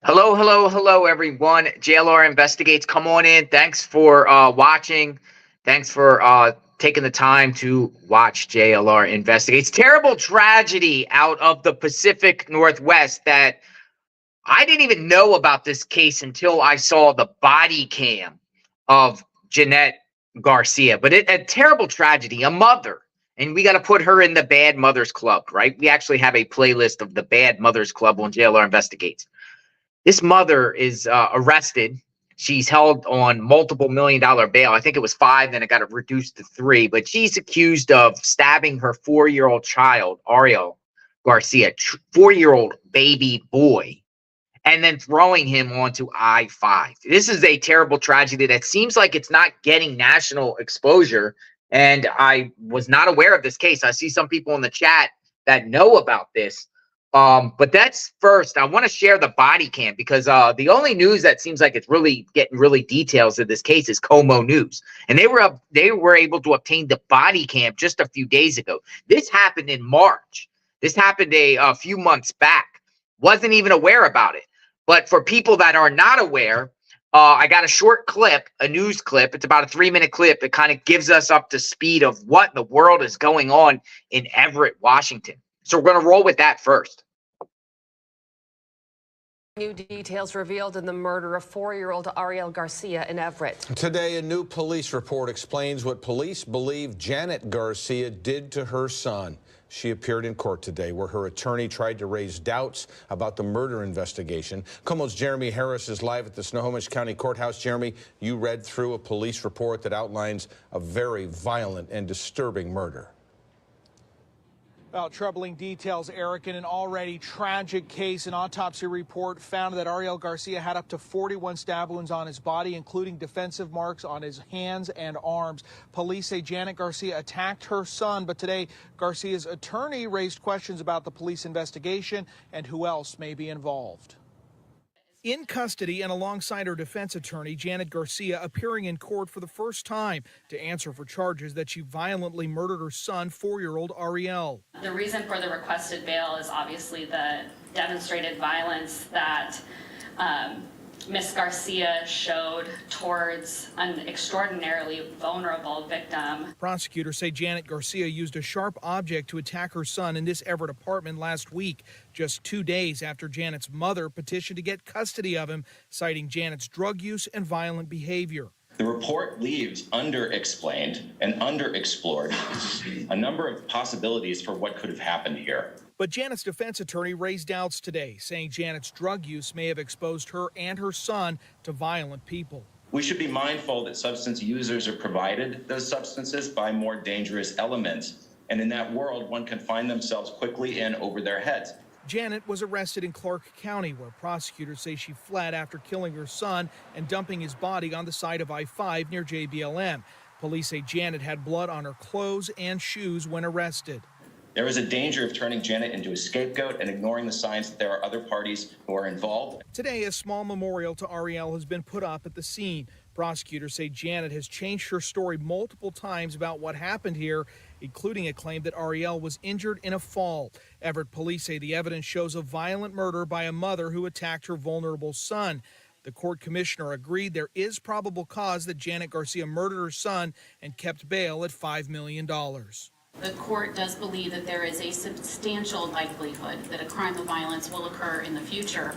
Hello, hello, hello, everyone. JLR Investigates. Come on in. Thanks for watching. Thanks for taking the time to watch JLR Investigates. Terrible tragedy out of the Pacific Northwest that I didn't even know about this case until I saw the body cam of Janet Garcia. But a terrible tragedy, a mother. And we got to put her in the Bad Mothers Club, right? We actually have a playlist of the Bad Mothers Club on JLR Investigates. This mother is arrested. She's held on multiple $1 million bail. I think it was 5, then it got reduced to 3. But she's accused of stabbing her 4-year-old child, Ariel Garcia, 4-year-old baby boy, and then throwing him onto I-5. This is a terrible tragedy that seems like it's not getting national exposure. And I was not aware of this case. I see some people in the chat that know about this. But that's first. I want to share the body cam because the only news that seems like it's really getting really details of this case is Como News, and they were able to obtain the body cam just a few days ago. This happened in March. This happened a few months back. Wasn't even aware about it. But for people that are not aware, I got a short clip, a news clip. It's about a 3-minute clip. It kind of gives us up to speed of what in the world is going on in Everett, Washington. So we're going to roll with that first. New details revealed in the murder of 4-year-old Ariel Garcia in Everett. Today, a new police report explains what police believe Janet Garcia did to her son. She appeared in court today where her attorney tried to raise doubts about the murder investigation. Como's Jeremy Harris is live at the Snohomish County Courthouse. Jeremy, you read through a police report that outlines a very violent and disturbing murder. Well, troubling details, Eric. In an already tragic case, an autopsy report found that Ariel Garcia had up to 41 stab wounds on his body, including defensive marks on his hands and arms. Police say Janet Garcia attacked her son, but today Garcia's attorney raised questions about the police investigation and who else may be involved. In custody and alongside her defense attorney, Janet Garcia, appearing in court for the first time to answer for charges that she violently murdered her son, 4-year-old Ariel. The reason for the requested bail is obviously the demonstrated violence that Ms. Garcia showed towards an extraordinarily vulnerable victim. Prosecutors say Janet Garcia used a sharp object to attack her son in this Everett apartment last week, just 2 days after Janet's mother petitioned to get custody of him, citing Janet's drug use and violent behavior. The report leaves underexplained and underexplored a number of possibilities for what could have happened here. But Janet's defense attorney raised doubts today, saying Janet's drug use may have exposed her and her son to violent people. We should be mindful that substance users are provided those substances by more dangerous elements. And in that world, one can find themselves quickly in over their heads. Janet was arrested in Clark County, where prosecutors say she fled after killing her son and dumping his body on the side of I-5 near JBLM. Police say Janet had blood on her clothes and shoes when arrested. There is a danger of turning Janet into a scapegoat and ignoring the signs that there are other parties who are involved. Today, a small memorial to Ariel has been put up at the scene. Prosecutors say Janet has changed her story multiple times about what happened here, including a claim that Ariel was injured in a fall. Everett police say the evidence shows a violent murder by a mother who attacked her vulnerable son. The court commissioner agreed there is probable cause that Janet Garcia murdered her son and kept bail at $5 million. The court does believe that there is a substantial likelihood that a crime of violence will occur in the future.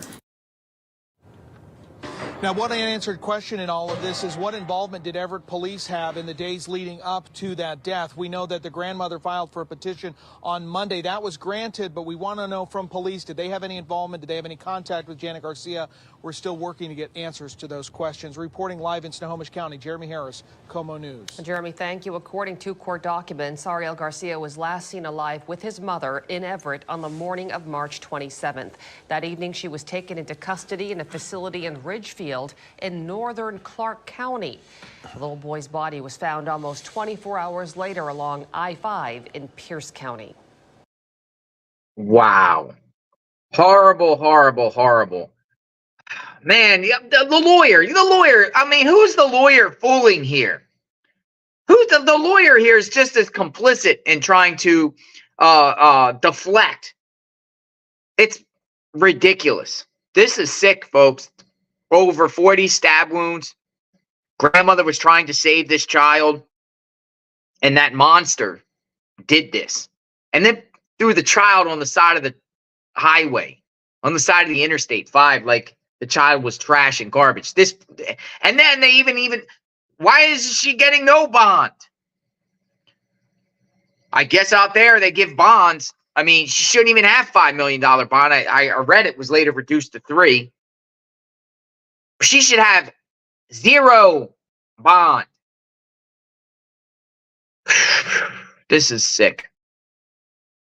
Now, one unanswered question in all of this is what involvement did Everett police have in the days leading up to that death? We know that the grandmother filed for a petition on Monday. That was granted, but we want to know from police, did they have any involvement? Did they have any contact with Janet Garcia? We're still working to get answers to those questions. Reporting live in Snohomish County, Jeremy Harris, Como News. Jeremy, thank you. According to court documents, Ariel Garcia was last seen alive with his mother in Everett on the morning of March 27th. That evening, she was taken into custody in a facility in Ridgefield in northern Clark County. The little boy's body was found almost 24 hours later along I-5 in Pierce County. Wow. Horrible, horrible, horrible. Man, the lawyer. I mean, who's the lawyer fooling here? Who's the lawyer here is just as complicit in trying to deflect. It's ridiculous. This is sick, folks. Over 40 stab wounds. Grandmother was trying to save this child, and that monster did this. And then threw the child on the side of the highway, on the side of the Interstate 5, like the child was trash and garbage. This, and then they even, why is she getting no bond? I guess out there they give bonds. I mean, she shouldn't even have $5 million bond. I read it was later reduced to $3 million. She should have 0 bond. This is sick.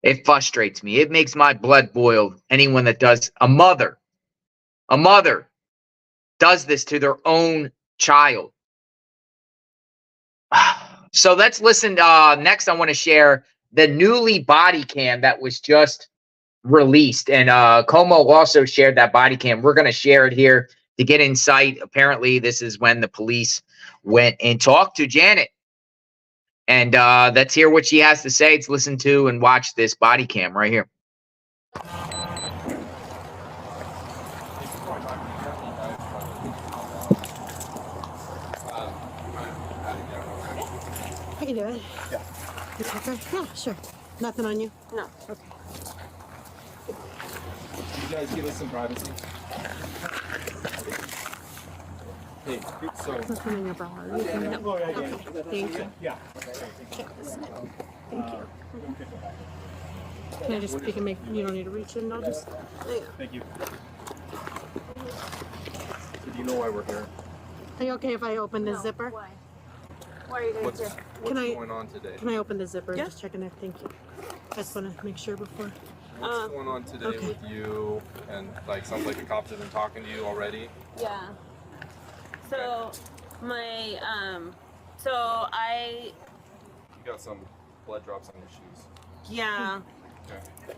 It frustrates me. It makes my blood boil. Anyone that does, a mother does this to their own child. So let's listen. Next, I want to share the newly body cam that was just released. And Como also shared that body cam. We're going to share it here to get insight. Apparently, this is when the police went and talked to Janet. And let's hear what she has to say. Let's listen to and watch this body cam right here. I can do it. Yeah. You check her? Yeah, sure. Nothing on you? No. Okay. You guys give us some privacy. Hey, so. Nothing in your bra. No. Okay. Thank you. Yeah. Check this out. Thank you. Can I just, you can make, you don't need to reach in, I'll just. There you go. Thank you. Do you know why we're here? Are you okay if I open the zipper? Why? Why are you guys here? Can I- going on today? Can I open the zipper? Yeah. Just checking it. Thank you. I just want to make sure before. What's going on today okay. with you? And like, sounds like the cops have been talking to you already. Yeah. So, my, so I, You got some blood drops on your shoes. yeah. Okay.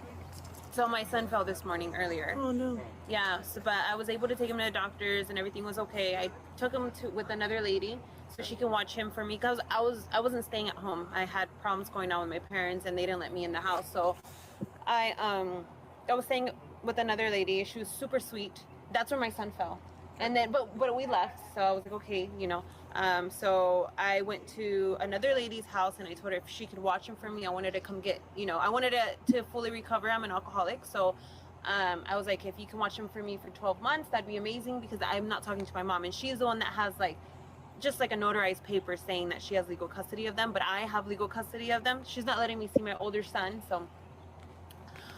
So my son fell this morning earlier. Oh no. Yeah, so, but I was able to take him to the doctors and everything was okay. I took him to with another lady so she can watch him for me because I wasn't staying at home. I had problems going on with my parents and they didn't let me in the house. So I was staying with another lady. She was super sweet. That's where my son fell. And then but we left. So I was like, okay, you know. So I went to another lady's house and I told her if she could watch him for me. I wanted to come get, you know, I wanted to fully recover. I'm an alcoholic. So I was like, if you can watch him for me for 12 months, that'd be amazing because I'm not talking to my mom. And she's the one that has like, just like a notarized paper saying that she has legal custody of them, but I have legal custody of them. She's not letting me see my older son. So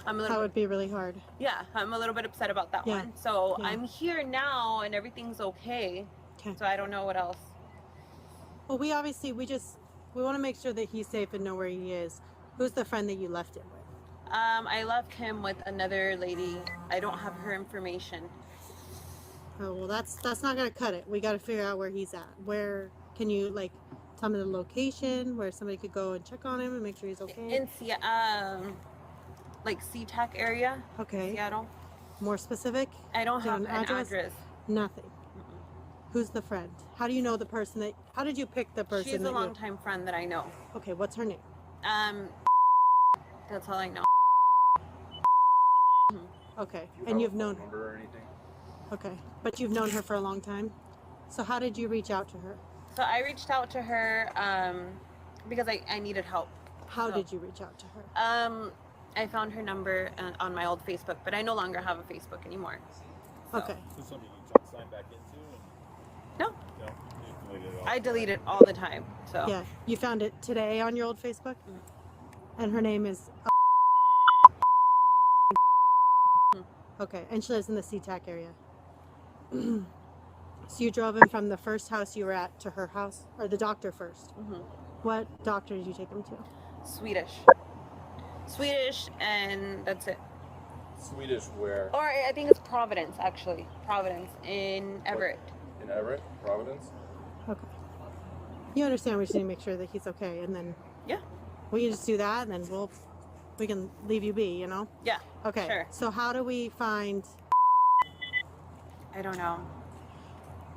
I'm a little That would be really hard. yeah, I'm a little bit upset about that Yeah. one. So Yeah. I'm here now and everything's okay. Okay. So I don't know what else. Well, we want to make sure that he's safe and know where he is. Who's the friend that you left it with? I left him with another lady. I don't have her information. Oh, well, that's not gonna cut it. We got to figure out where he's at. Where can you like tell me the location where somebody could go and check on him and make sure he's okay? In like SeaTac area, Okay. Seattle. More specific? I don't Do you have have an an address. address? Nothing. Who's the friend? How do you know the person that? How did you pick the person? She's a that you- longtime friend that I know. Okay, what's her name? That's all I know. Okay, and you've known her. Number or anything? Okay, but you've known her for a long time. So how did you reach out to her? So I reached out to her because I needed help. How So- did you reach out to her? I found her number on my old Facebook, but I no longer have a Facebook anymore. So- Okay. Is this something you sign back into? No, No, you just delete it all. I delete it all the time. So Yeah, you found it today on your old Facebook, and her name is. Okay, and she lives in the SeaTac area. So you drove him from the first house you were at to her house, or the doctor first. What doctor did you take him to? Swedish, and that's it. Swedish where? Or I think it's Providence, actually. Providence in Everett. In Everett? Providence? Okay. You understand? We just need to make sure that he's okay, and then Yeah. we can just do that, and then we can leave you be. You know? Yeah. Okay. Sure. So how do we find? I don't know.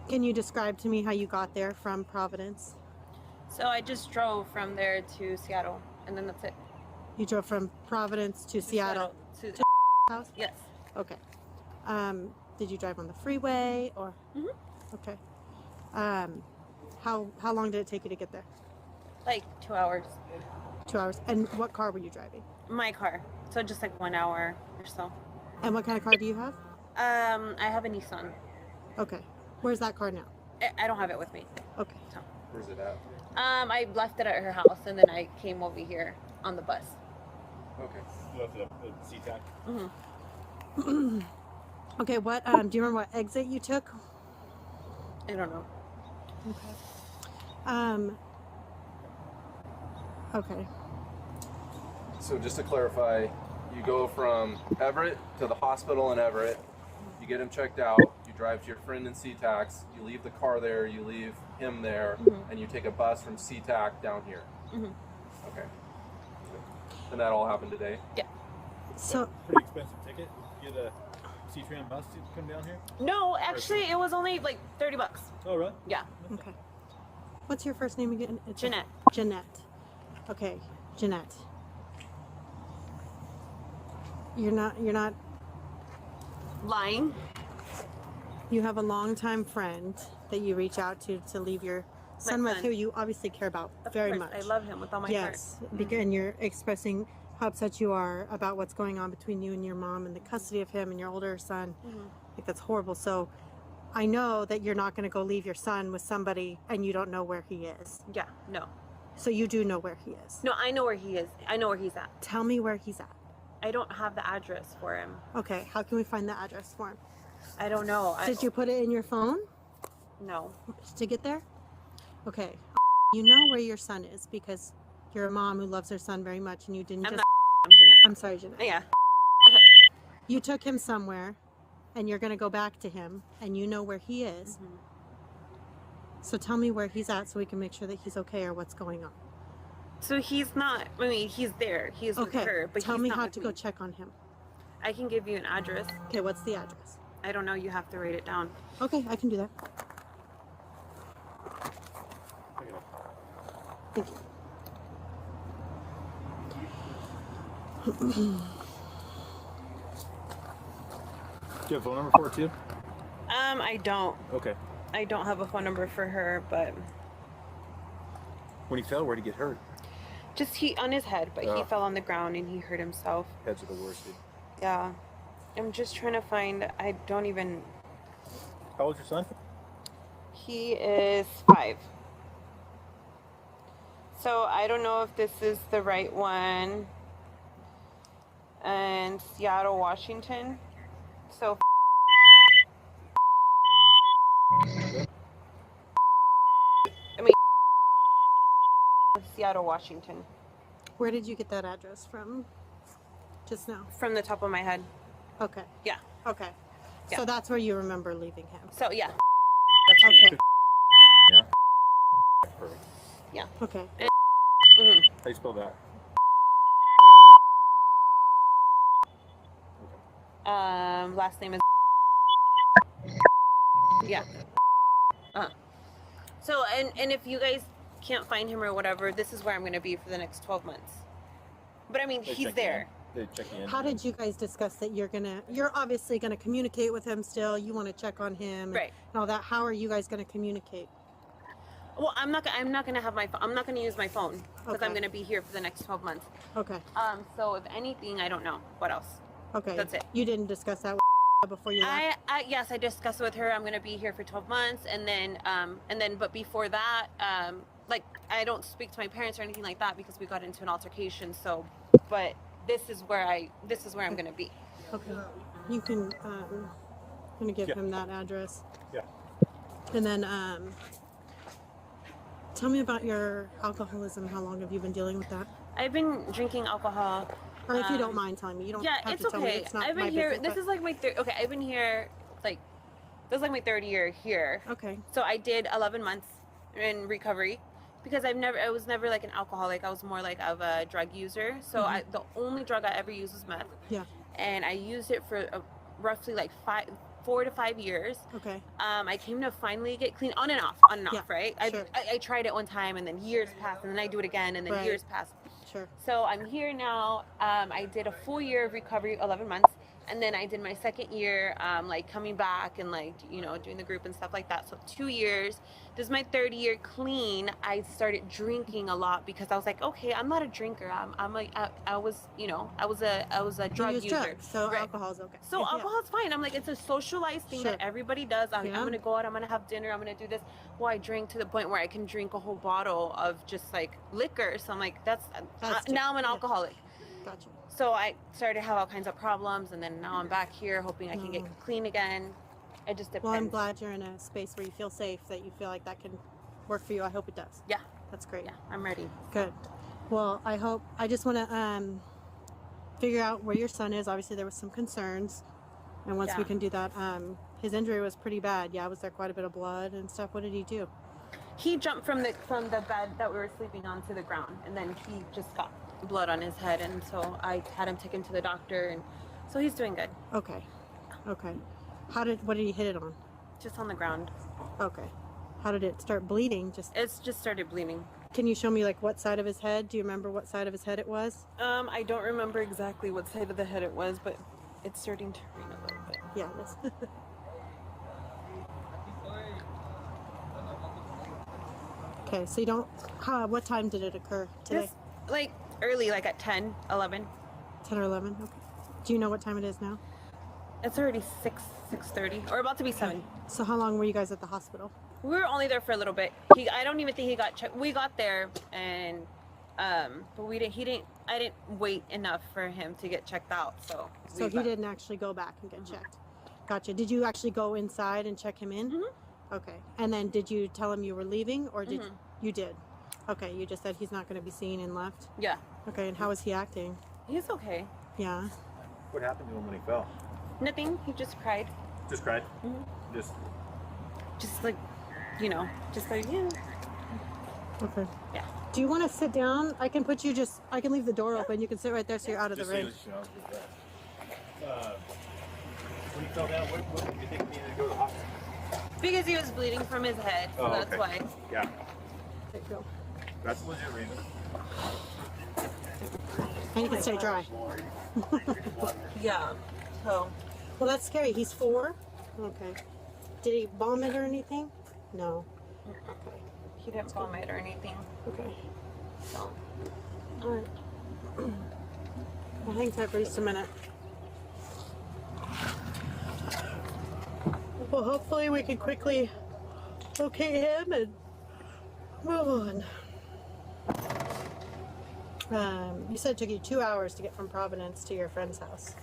Can you describe to me how you got there from Providence? So I just drove from there to Seattle, and then that's it. You drove from Providence to Seattle To house? yes. Okay. Did you drive on the freeway or? Okay. How long did it take you to get there? Like 2 hours. 2 hours. And what car were you driving? My car. So just like 1 hour or so. And what kind of car do you have? I have a Nissan. Okay. Where's that car now? I don't have it with me. Okay. So. Where's it at? I left it at her house, and then I came over here on the bus. Okay. You left it up at SeaTac? Okay, what, do you remember what exit you took? I don't know. Okay. So just to clarify, you go from Everett to the hospital in Everett, you get him checked out, you drive to your friend in SeaTac, you leave the car there, you leave him there, and you take a bus from SeaTac down here. Okay. And that all happened today? Yeah. So, Pretty expensive ticket. Get a C-Tram bus to come down here? No, actually, it was only like $30. Oh, really? Yeah. okay. What's your first name again? It's Janet. Jeanette. Okay, Jeanette. You're not, Lying. you have a longtime friend that you reach out to leave your son with, son. who you obviously care about Of very course, much. I love him with all my heart. Yes, and you're expressing how upset you are about what's going on between you and your mom and the custody of him and your older son. Like, that's horrible. So I know that you're not going to go leave your son with somebody and you don't know where he is. Yeah, no. So you do know where he is. No, I know where he is. I know where he's at. Tell me where he's at. I don't have the address for him. Okay, how can we find the address for him? I don't know. Did you put it in your phone No. to get there? Okay, you know where your son is because you're a mom who loves her son very much, and you didn't I'm just. not. I'm Jeanette. I'm sorry, Jeanette. Yeah. You took him somewhere, and you're gonna go back to him, and you know where he is. So tell me where he's at, so we can make sure that he's okay or what's going on. So he's not. I mean, he's there. He's with Okay, her, but tell he's me not how with to me. go check on him. I can give you an address. Okay, what's the address? I don't know. You have to write it down. Okay, I can do that. Thank you. Do you have a phone number for it too? I don't. Okay. I don't have a phone number for her, but When he fell, where'd he get hurt? just he on his head, but he Oh. fell on the ground and he hurt himself. Heads are the worst, dude. Yeah. I'm just trying to find. I don't even. How old's your son? He is 5. So I don't know if this is the right one. And Seattle, Washington. So I mean Seattle, Washington. Where did you get that address from? Just now. From the top of my head. Okay. Yeah. Okay. Yeah. So that's where you remember leaving him. So yeah. That's Okay. Yeah. Perfect. Yeah. Okay. Mhm. How do you spell that? Last name is. Yeah. So and if you guys can't find him or whatever, this is where I'm gonna be for the next 12 months. But I mean, They he's check there. They check you in. How did you guys discuss that you're obviously gonna communicate with him still, you wanna check on him and, Right. and all that. How are you guys gonna communicate? Well, I'm not gonna have my phone. I'm not gonna use my phone because Okay. I'm gonna be here for the next 12 months. Okay. So if anything, I don't know what else. Okay. That's it. You didn't discuss that with before you left? Yes, I discussed with her. I'm gonna be here for 12 months, and then, but before that, like I don't speak to my parents or anything like that because we got into an altercation. So, but this is where I'm gonna be. Okay. You can I'm gonna give Yeah. him that address. Yeah. And then tell me about your alcoholism. How long have you been dealing with that? I've been drinking alcohol. Or if you don't mind telling me, you don't Yeah, have it's to tell me. okay. It's not I've been my here. business, This is like my okay. I've been here like this is like my 3rd year here. okay. So I did 11 months in recovery because I was never like an alcoholic. I was more like of a drug user. So the only drug I ever used was meth. Yeah. And I used it for roughly like 4 to 5 years. Okay. I came to finally get clean on and off, Yeah, right? sure. I tried it one time and then years passed and then I do it again and then Right. years passed. Sure. So I'm here now. I did a full year of recovery, 11 months, And then I did my second year, like coming back and like, you know, doing the group and stuff like that. So 2 years. This is my third year clean. I started drinking a lot because I was like, okay, I'm not a drinker. I was, you know, I was a drug user. Drugs, so alcohol's okay. So alcohol's fine. I'm like, it's a socialized thing that everybody does. I'm gonna go out, I'm gonna have dinner, I'm gonna do this. Well, I drink to the point where I can drink a whole bottle of just like liquor. So I'm like, that's now I'm an alcoholic. Gotcha. So I started to have all kinds of problems, and then now I'm back here hoping I can get clean again. It just depends. Well, I'm glad you're in a space where you feel safe, that you feel like that can work for you. I hope it does. Yeah. That's great. Yeah, I'm ready. Good. Well, I just want to figure out where your son is. Obviously, there was some concerns, and once we can do that, his injury was pretty bad. Yeah, was there quite a bit of blood and stuff? What did he do? He jumped from the bed that we were sleeping on to the ground, and then he just got blood on his head, and so I had him taken to the doctor, and so he's doing good. Okay. Okay. What did he hit it on? Just on the ground. Okay. How did it start bleeding? It's just started bleeding. Can you show me like what side of his head? Do you remember what side of his head it was? I don't remember exactly what side of the head it was, but it's starting to rain a little bit. Yeah, it is. Okay, so you don't, what time did it occur today? Just like early, like at 10, 11. 10 or 11, okay. Do you know what time it is now? It's already 6:30, or about to be 7. So how long were you guys at the hospital? We were only there for a little bit. I don't even think he got checked. We got there, and but I didn't wait enough for him to get checked out. So he didn't actually go back and get checked. Gotcha. Did you actually go inside and check him in? Okay. And then did you tell him you were leaving, or did you did? Okay. You just said he's not going to be seen and left. Yeah. Okay. And how is he acting? He's okay. Yeah. What happened to him when he fell? Nothing. He just cried. Just cried? Just like, you know, just like, yeah. Okay. Yeah. Do you want to sit down? I can leave the door open. You can sit right there so you're out of the rain. When he fell down, what did you think he needed to go to the hospital? Because he was bleeding from his head, so that's why. Yeah. There you go. That's a legit reason. And you can stay dry. Yeah. So. Well, that's scary. He's 4? Okay. Did he vomit or anything? No. Okay. He didn't vomit or anything. Okay. So. Alright. Well, hang tight for just a minute. Well, hopefully we can quickly locate him and move on. You said it took you 2 hours to get from Providence to your friend's house.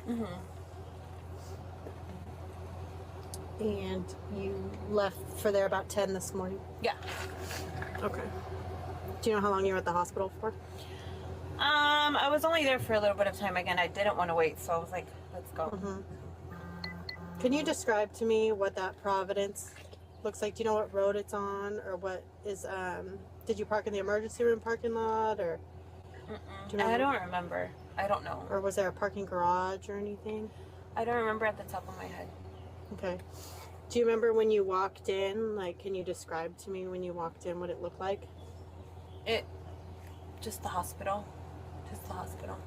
And you left for there about 10 this morning? Yeah. Okay. Do you know how long you were at the hospital for? I was only there for a little bit of time. Again, I didn't want to wait, so I was like, let's go. Can you describe to me what that Providence looks like? Do you know what road it's on, or what is, did you park in the emergency room parking lot, or? Do you I don't remember. I don't know. Or was there a parking garage or anything? I don't remember at the top of my head. Okay. Do you remember when you walked in? Like, can you describe to me when you walked in what it looked like? Just the hospital. Just the hospital.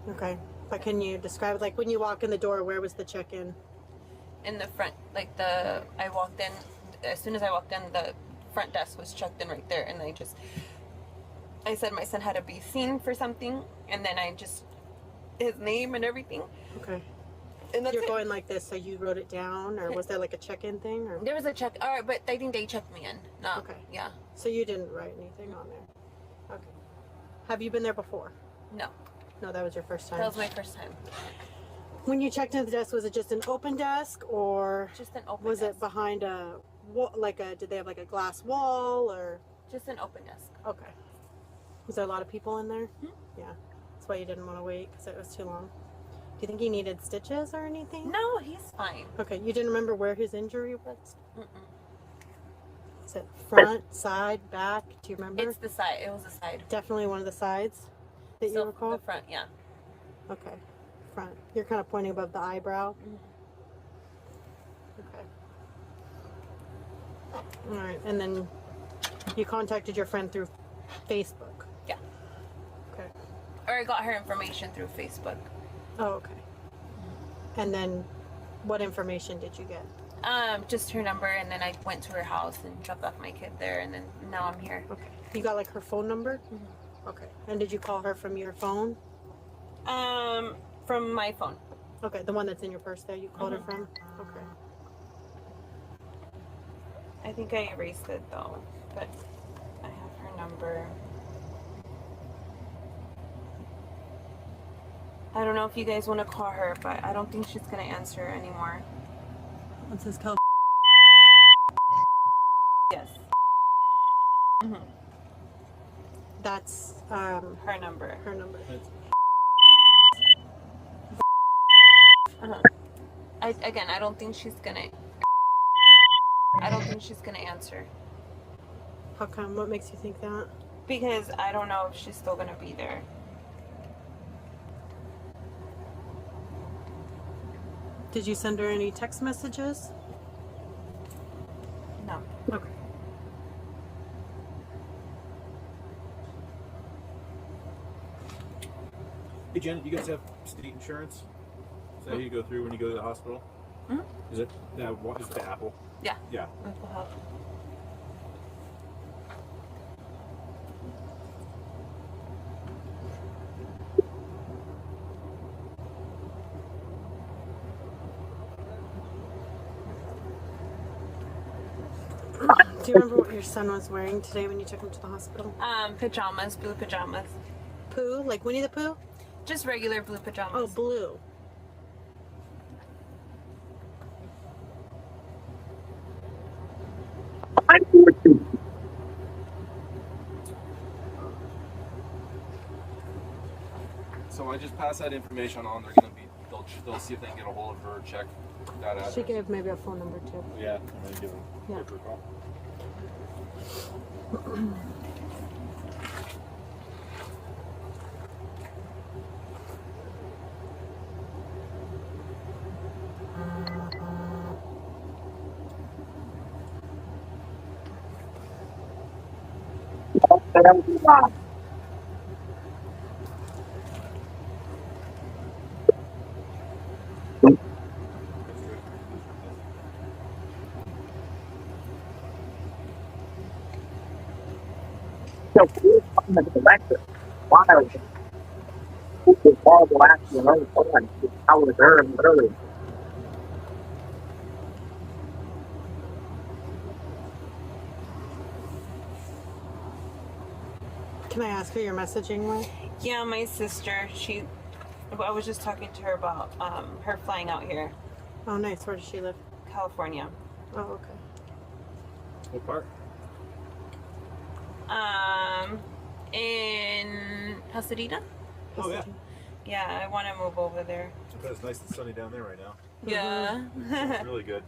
Okay. But can you describe, like, when you walk in the door, where was the check-in? In the front, like I walked in, as soon as I walked in, the front desk was checked in right there, and I said my son had to be seen for something, and then his name and everything. Okay. And that's You're going like this, so you wrote it down, or was there like a check-in thing? Or? There was a check, all right, but I think they checked me in. No. Okay. Yeah. So you didn't write anything on there? Okay. Have you been there before? No. No, that was your first time? That was my first time. When you checked into the desk, was it just an open desk, or just an open was desk. it behind a wall, did they have like a glass wall, or? Just an open desk. Okay. Was there a lot of people in there? Yeah. That's why you didn't want to wait, because it was too long. Do you think he needed stitches or anything? No, he's fine. Okay, you didn't remember where his injury was? Is it front, side, back? Do you remember? It's the side. It was the side. Definitely one of the sides that you recall? The front, yeah. Okay, front. You're kind of pointing above the eyebrow? Okay. All right, and then you contacted your friend through Facebook? Yeah. Okay. Or I got her information through Facebook. Oh, okay. And then what information did you get? Just her number, and then I went to her house and dropped off my kid there, and then now I'm here. Okay. You got like her phone number? Mm-hmm. Okay. And did you call her from your phone? From my phone. Okay, the one that's in your purse there, you called her from? Okay. I think I erased it though, but I have her number. I don't know if you guys want to call her, but I don't think she's gonna answer anymore. What's this called? Yes. That's her number. her number. I don't think she's gonna. I don't think she's gonna answer. How come? What makes you think that? Because I don't know if she's still gonna be there. Did you send her any text messages? No. Okay. Hey, Janet, you guys have state insurance? Is that how you go through when you go to the hospital? Mm-hmm. Is it? What is the Apple? Yeah. Yeah. Mental health. Do you remember what your son was wearing today when you took him to the hospital? Pajamas, blue pajamas. Pooh? Like Winnie the Pooh? Just regular blue pajamas. Oh, blue. So I just pass that information on. They're gonna be. They'll see if they can get a hold of her. Check that address. She gave maybe a phone number too. Yeah, I'm gonna give her a call. Can I ask who you're messaging with? Yeah, my sister. I was just talking to her about her flying out here, Oh, nice. Where does she live? California. Oh, okay. What part? In Pasadena. Oh, yeah. Yeah, I want to move over there. But it's nice and sunny down there right now. Yeah. It's really good.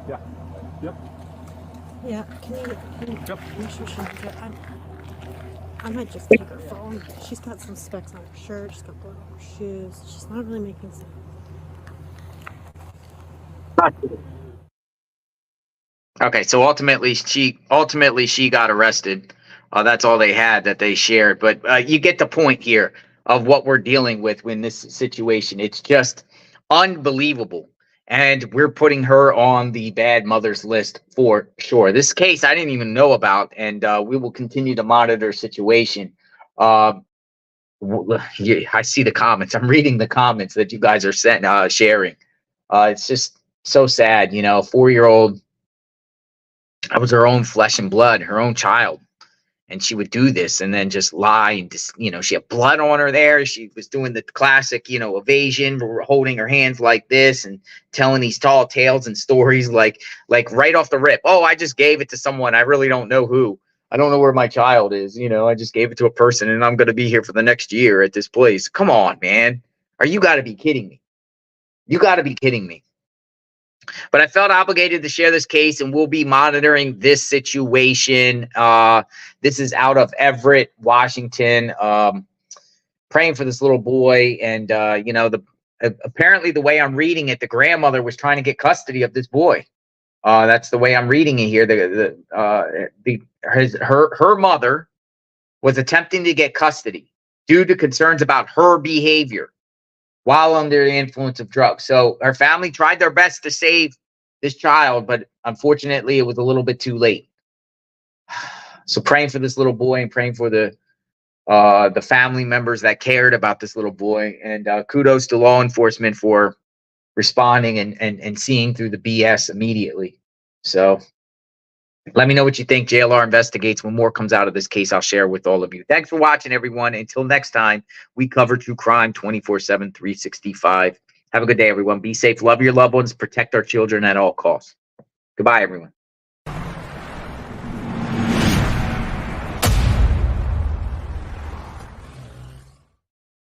Yeah. Yep. Yeah. Can you Yep. make sure she's good? I might just take her phone. She's got some specks on her shirt. She's got blood on her shoes. She's not really making sense. Okay, so ultimately she got arrested. That's all they had that they shared. But you get the point here of what we're dealing with in this situation. It's just unbelievable. And we're putting her on the bad mothers list for sure. This case I didn't even know about, and we will continue to monitor situation. I see the comments. I'm reading the comments that you guys are sharing. It's just so sad, 4-year-old. That was her own flesh and blood, her own child. And she would do this and then just lie and just, she had blood on her there. She was doing the classic, evasion, holding her hands like this and telling these tall tales and stories like right off the rip. Oh, I just gave it to someone. I really don't know who. I don't know where my child is. I just gave it to a person and I'm going to be here for the next year at this place. Come on, man. You got to be kidding me. You got to be kidding me. But I felt obligated to share this case, and we'll be monitoring this situation. This is out of Everett, Washington. Praying for this little boy, and apparently the way I'm reading it, the grandmother was trying to get custody of this boy. That's the way I'm reading it here. Her mother was attempting to get custody due to concerns about her behavior while under the influence of drugs. So her family tried their best to save this child, but unfortunately it was a little bit too late. So praying for this little boy and praying for the family members that cared about this little boy, and kudos to law enforcement for responding and seeing through the BS immediately. So let me know what you think. JLR investigates. When more comes out of this case, I'll share with all of you. Thanks for watching, everyone. Until next time, we cover true crime 24/7, 365. Have a good day, everyone. Be safe. Love your loved ones. Protect our children at all costs. Goodbye, everyone.